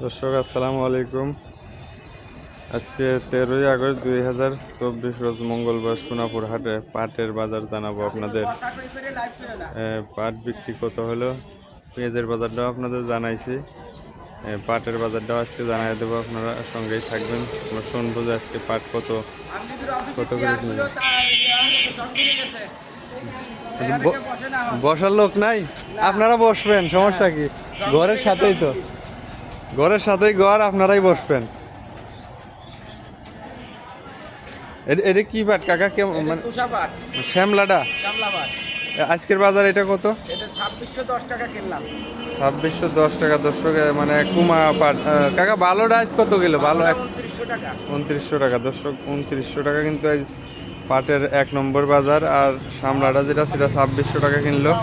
দর্শক আসসালামু আলাইকুম। আজকে 13ই আগস্ট 2024 রোজ মঙ্গলবার সোনাপুর হাটে পাটের বাজার জানাবো আপনাদের। পাট বিক্রি কত হলো, পেঁয়াজের বাজারটাও আপনাদের জানাইছি, পাটের বাজারটাও আজকে জানাই দেবো, আপনারা সঙ্গেই থাকবেন। আমরা শুনবো যে আজকে পাট কত কত করে কিনবে। বসার লোক নাই, আপনারা বসবেন, সমস্যা কি? ঘরের সাথেই তো, ঘরের সাথেই ঘর, আপনারাই বসবেন। এটা কি পাট কাকা? কেমন মানে শ্যামলাটা? আজকের বাজার এটা কত? 2610 টাকা কিনলাম। 2610 টাকা দর্শক, মানে কুমা পাট। কাকা ভালোটা আজ কত কিলো? ভালো 2900 টাকা। 2900 টাকা দর্শক, 2900 টাকা কিন্তু আজ পাটের 1 নম্বর বাজার। আর শামলাটা যেটা সেটা 2600 টাকা কিনলো।